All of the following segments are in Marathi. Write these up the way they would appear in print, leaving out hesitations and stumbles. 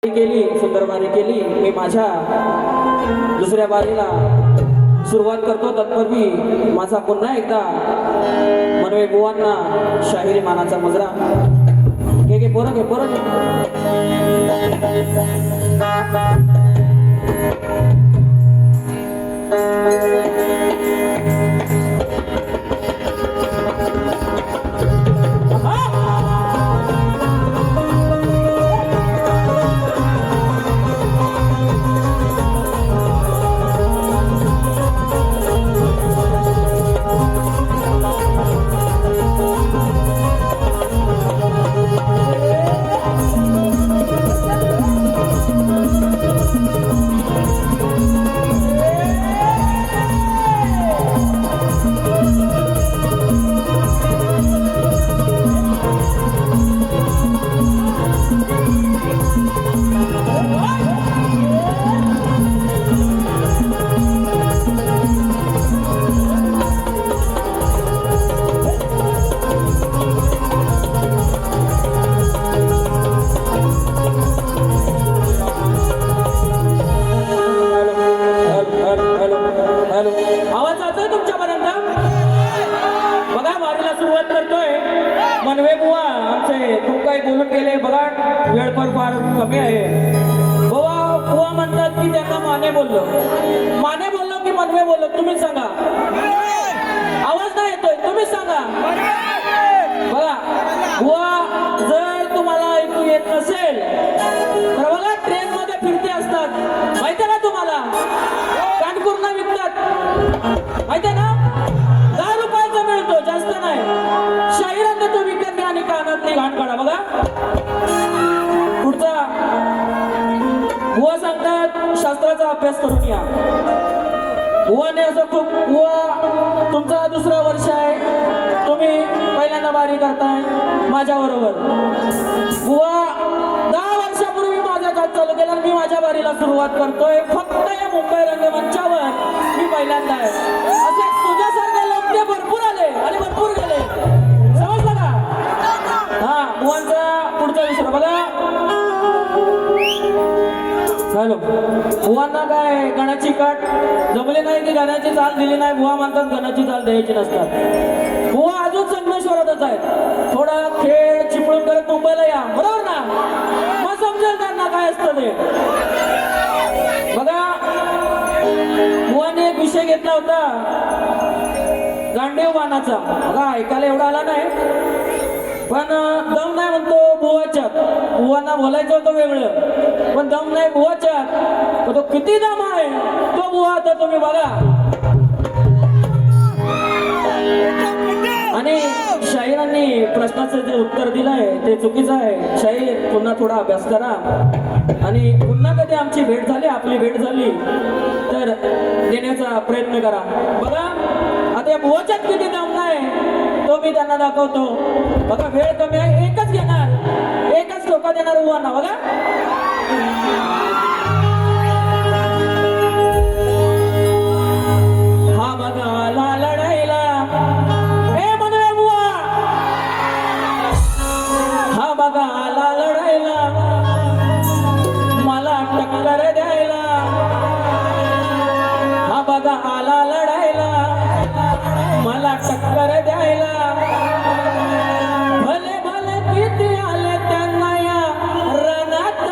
केली, सुंदर बारी केली. मी माझ्या दुसऱ्या बारीला सुरुवात करतो. तत्पूर्वी माझा पुन्हा एकदा मनवे बुवांना शाहिरी मानाचा मुजरा. घे पोरं घे पोरं घे. आवाज जातोय तुमच्यापर्यंत? बघा वारीला सुरुवात करतोय. मनवे बुवा आमचे खूप काही बोलून गेले. बघा वेळ पण फार कमी आहे. बुवा म्हणतात की त्यांना माने बोललो की मनवे बोललो? तुम्हीच सांगा. आवाज नाही येतोय, तुम्हीच सांगा. बघा बुवा जर तुम्हाला ऐकू येत नसेल तर बघा ट्रेन मध्ये फिरते असतात, माहिती ना तुम्हाला? कानपूर्ण विकतात, माहिती ना? 10 रुपयाचा मिळतो, जास्त नाही. शाहिरांना तो विकत घ्या आणि कानातली घाण काढा. बघा पुढचा बुवा सांगतात शास्त्राचा अभ्यास करून या. बुवाने असं खूप, बुवा तुमचा दुसरा वर्ष आहे, तुम्ही पहिल्यांदा वारी करताय माझ्या बरोबर. बुवा 10 वर्षापूर्वी माझा जात चालू केला, मी माझ्या वारीला सुरुवात करतोय. फक्त या मुंबई रंगमंचावर मी पहिल्यांदा आहे. असे तुझ्यासारखे लोक ते भरपूर आले आणि भरपूर गेले. समजलं का? हा बुवांचा पुढचा विषय बघा. हॅलो, बुवांना काय गणाची काट जमली नाही की गणाची चाल दिली नाही. बुवा म्हणतात गणाची चाल द्यायची नसतात. बुवा अजून संगमेश्वरातच आहेत. थोडा खेळ चिपळून करत मुंबईला या, बरोबर ना? मग समजेल त्यांना काय असतं ते. बघा बुवाने एक विषय घेतला होता गांडीव बाणाचा. बघा ऐकायला एवढा आला नाही, पण दम नाही म्हणतो बुवाच्यात. बुवांना बोलायचं होतं वेगळं, पण दम नाही बुवाच्यात. तो किती दम आहे तो बुवा आता तुम्ही बघा. आणि शाहिरांनी प्रश्नाचं जे उत्तर दिलं आहे ते चुकीचं आहे. शाहीर पुन्हा थोडा अभ्यास करा आणि पुन्हा कधी आमची भेट झाली, आपली भेट झाली तर देण्याचा प्रयत्न करा. बघा आता या बुवाच्यात किती दम नाही तो मी त्यांना दाखवतो. बघा वेळ कमी आहे, एकच घेणार, एकच धोका देणार बुवांना. बघा हा बघा आला लढाईला, हे मनवे बुवा. हा बघा आला लढाईला, मला टक्कर द्यायला. हा बघा आला लढाईला, मला टक्कर द्यायला. भले भले किती आले त्यांना या रणात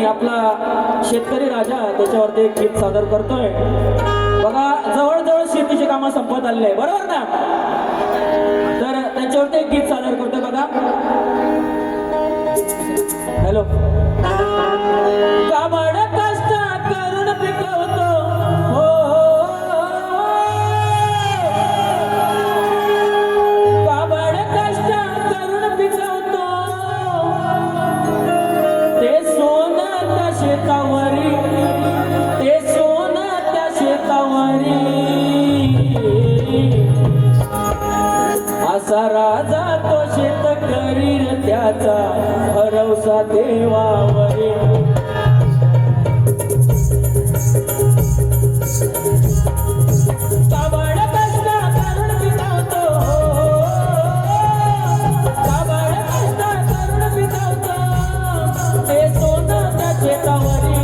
आणि आपला शेतकरी राजा त्याच्यावरती एक गीत सादर करतोय बघा. जवळजवळ शेतीची कामं संपत आलेली आहे, बरोबर ना? तर त्यांच्यावरती एक गीत सादर करतोय बघा. हॅलो. काबड कष्ट करून पिकवतो हो, काबड कष्ट करून पिकवतो ते सोनं त्या शेतावरी, ते सोनं त्या शेतावरी. असा राजा तो शेतकरी त्याचा भरवसा देवावरी. काबड कष्ट करून पिकवतो, काबड कष्ट करून पिकवतो ते सोनं त्या शेतावरी,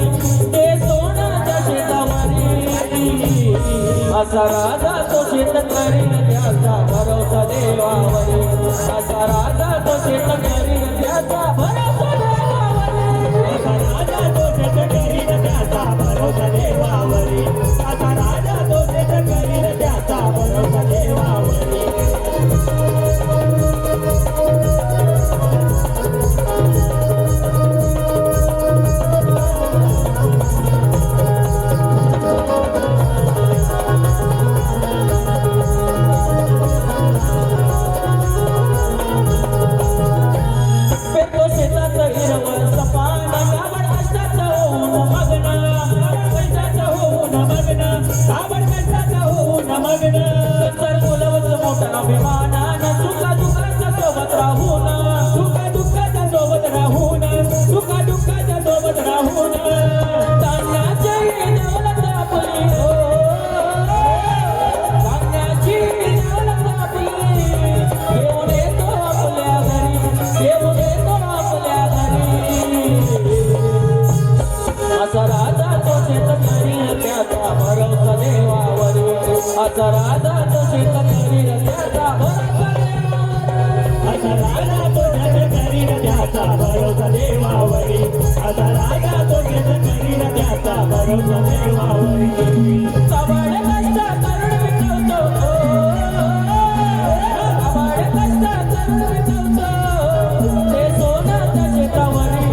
ते सोनं त्या शेतावरी. असा राजा तो शेतकरी त्याचा भरवसा देवावरी. असा राजा तो शेतकरी त्याचा भरवसा देवावरी. असा राजा तो शेतकरी त्याचा भरोसा देवावरी. असा राजा तो शेतकरी त्याचा भरोसा देवावरी. पेरतो शेतात हिरवळ सपान, काबड कष्टाचं होऊन मग्न, कष्टाचं होऊन मग्न, काबड कष्टाचं होऊन मग्न. तर बोलवत मोठा अभिमानानं सुखा दुःखाच्या सोबत राहून, सुखा दुःखाच्या सोबत राहून, सुखा दुःखाच्या सोबत राहून. धान्याची दौलत आपली हो, धान्याची दौलत आपली घेऊन येतो आपल्या घरी, घेऊन येतो आपल्या घरी. असा राजा तो शेतकरी त्याचा भरवसा देवावरी. असा राजा तो शेतकरी त्याचा भरवसा देवावरी. असा राजा तो शेतकरी त्याचा भरोसा देवावरी. असा राजा तो शेतकरी त्याचा भरोसा देवावरी. काबड कष्ट करून पिकवतो, काबड कष्ट करून पिकवतो ते सोनं त्या शेतावरी,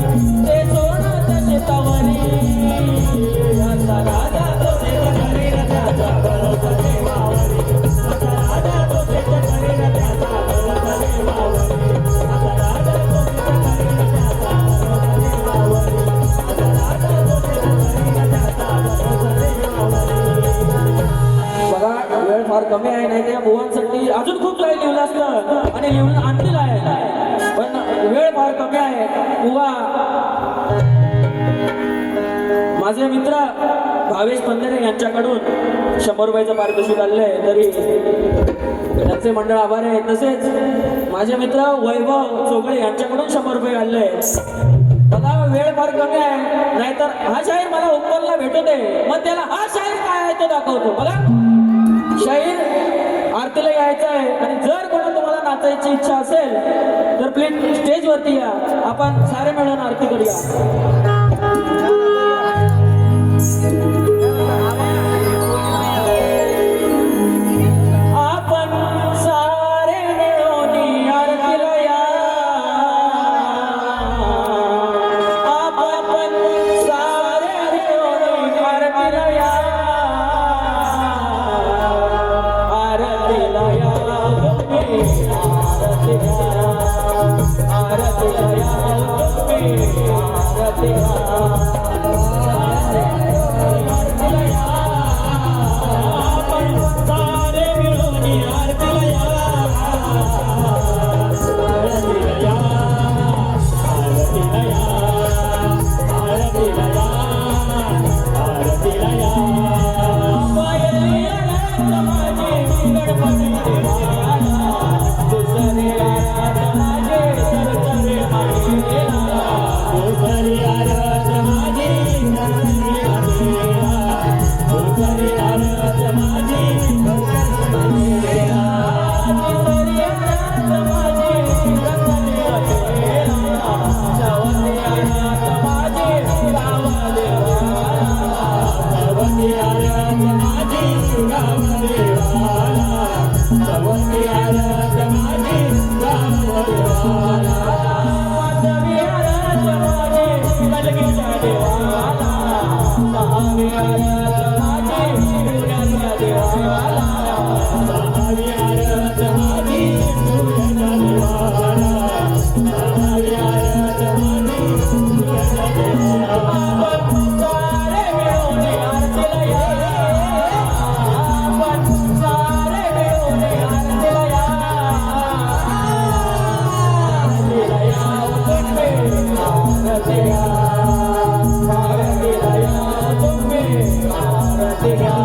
ते सोनं त्या शेतावरी. असा राजा तो शेतकरी त्याचा भरोसा देवावरी. असा राजा तो शेतकरी त्याचा भरोसा देवावरी. असा राजा तो शेतकरी त्याचा भरोसा देवावरी. असा राजा तो शेतकरी त्याचा भरोसा देवावरी. बघा वेळ फार कमी आहे, नाही त्या बुवांसाठी अजून खूप काही लिहिलं असतं आणि लिहून आणलेलं आहे, पण वेळ फार कमी आहे. बुवा माझे मित्र भावेश पंधरे यांच्याकडून 100 रुपयाचं पारितोषिक आलेलं आहे, तरी त्यांचे मंडळ आभार आहे. तसेच माझे मित्र वैभव चोगळे यांच्याकडून 100 रुपये आलेले आहेत. बघा वेळ फार कमी आहे, नाहीतर हा शाहीर मला उपलला भेटवते, मग त्याला हा शाहीर काय आहे तो दाखवतो. बघा शाहीर आरतीला यायचं आहे आणि जर कोणा तुम्हाला नाचायची इच्छा असेल तर प्लीज स्टेजवरती या, आपण सारे मिळून आरती करूया. आपण सारे मिळून आरतीला या, आपण सारे मिळून आरतीला या, आरतीला या तुम्ही, आरतीला, आरतीला या तुम्ही, आरतीला. देण्या